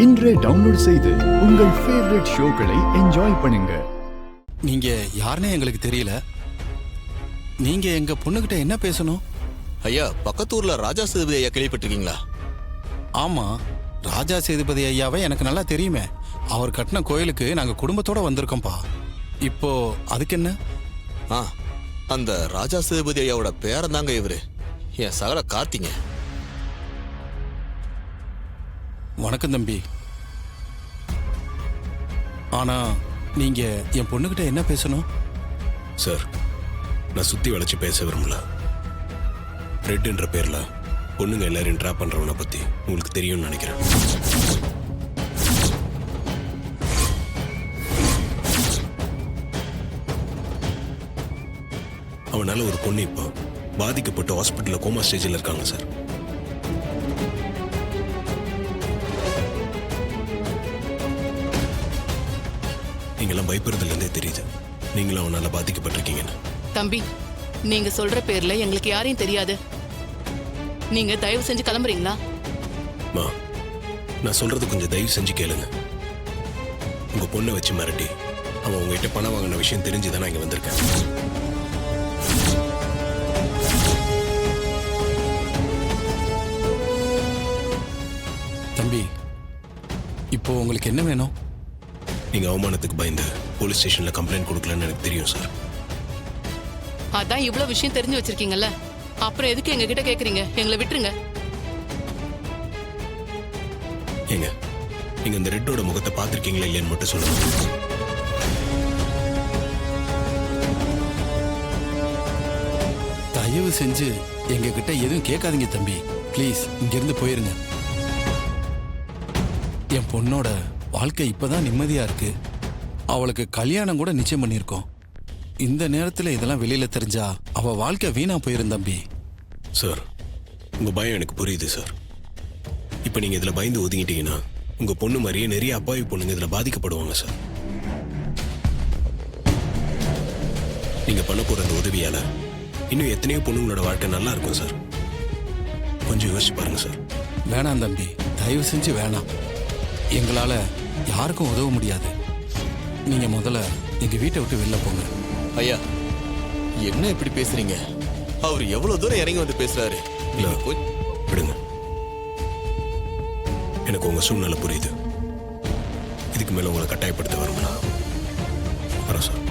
இன்றே டவுன்லோட் செய்து உங்கள் ஃபேவரட் ஷோக்களை என்ஜாய் பண்ணுங்க. நீங்க யாருன்னே எங்களுக்கு தெரியல. நீங்க எங்க பொண்ணுகிட்ட என்ன பேசணும்? ஐயா, பக்கத்தூர்ல ராஜா சேதுபதி ஐயா கேள்விப்பட்டிருக்கீங்களா? ஆமா, ராஜா சேதுபதி ஐயாவை எனக்கு நல்லா தெரியுமே. அவர் கட்டின கோயிலுக்கு நாங்க குடும்பத்தோட வந்திருக்கோம்ப்பா. இப்போ அதுக்கு என்ன? அந்த ராஜா சேதுபதி ஐயாவோட பேரன் தாங்க இவரு, என் சகல கார்த்திங்க. வணக்கம் தம்பி. ஆனா நீங்க என் பொண்ணுகிட்ட என்ன பேசணும்? சார், நான் சுத்தி வளைச்சு பேச விரும்பல. ரெட்ன்ற பேர்ல பொண்ணுங்க எல்லாரையும் ட்ராப் பண்றவனை பத்தி உங்களுக்கு தெரியும்னு நினைக்கிறேன். அவனால ஒரு பொண்ணு இப்போ பாதிக்கப்பட்டு ஹாஸ்பிட்டல்ல கோமா ஸ்டேஜில் இருக்காங்க சார். நீங்களாம் பயப்படுறதுல இருந்தே தெரியுது நீங்களும் அவனால பாதிக்கப்பட்டிருக்கீங்கன்னு. தம்பி, நீங்க சொல்ற பேர்ல எங்களுக்கு யாரையும் தெரியாது. நீங்க தயவு செஞ்சு கிளம்புறீங்களா? நான் சொல்றது கொஞ்சம் தயவு செஞ்சு கேளுங்க. உங்க பொண்ணை வச்சு மிரட்டி அவன் உங்ககிட்ட பணம் வாங்கின விஷயம் தெரிஞ்சுதான் நான் இங்க வந்திருக்கேன். தம்பி, இப்போ உங்களுக்கு என்ன வேணும்? நீங்க அவமானத்துக்கு பயந்து போலீஸ் ஸ்டேஷன்ல கம்ப்ளைண்ட் கொடுக்கலன்னு எனக்கு தெரியும் சார். அதான் இவ்வளவு விஷயம் தெரிஞ்சு வச்சிருக்கீங்கல்ல, அப்புறம் எதுக்கு எங்க கிட்ட கேக்குறீங்க? எங்களை விட்டுருங்க. ஏங்க, நீங்க இந்த ரெட்டோட முகத்தை பார்த்திருக்கீங்களா இல்லையான்னு மட்டும் சொல்லுங்க. தயவு செஞ்சு எங்க கிட்ட எதுவும் கேட்காதீங்க தம்பி. ப்ளீஸ் இங்கிருந்து போயிருங்க. என் பொண்ணோட வாழ்க்கை இப்பதான் நிம்மதியா இருக்கு. அவளுக்கு கல்யாணம் கூட நிச்சயம் பண்ணியிருக்கோம். இந்த நேரத்துல இதெல்லாம் வெளியில தெரிஞ்சா அவ வாழ்க்கை வீணா போயிரும் தம்பி. சார், உங்க பயம் எனக்கு புரியுது சார். இப்ப நீங்க இதுல பயந்து ஒதுங்கிட்டீங்கன்னா உங்க பொண்ணு மாதிரியே நிறைய அப்பாவி பொண்ணுங்க இதுல பாதிக்கப்படுவாங்க சார். நீங்க பண்ண போற அந்த உதவியால இன்னும் எத்தனையோ பொண்ணுங்களோட வாழ்க்கை நல்லா இருக்கும் சார். கொஞ்சம் யோசிச்சு பாருங்க சார். வேணாம் தம்பி, தயவு செஞ்சு வேணாம். எங்களால யாருக்கும் உதவ முடியாது. நீங்க முதல்ல எங்க வீட்டை விட்டு வெளில போங்க. ஐயா, என்ன இப்படி பேசுறீங்க? அவர் எவ்வளவு தூரம் இறங்கி வந்து பேசுறாரு. இல்ல, விடுங்க. எனக்கு உங்க சூழ்நிலை புரியுது. இதுக்கு மேல உங்களை கட்டாயப்படுத்த வரும்னா வரேன் சார்.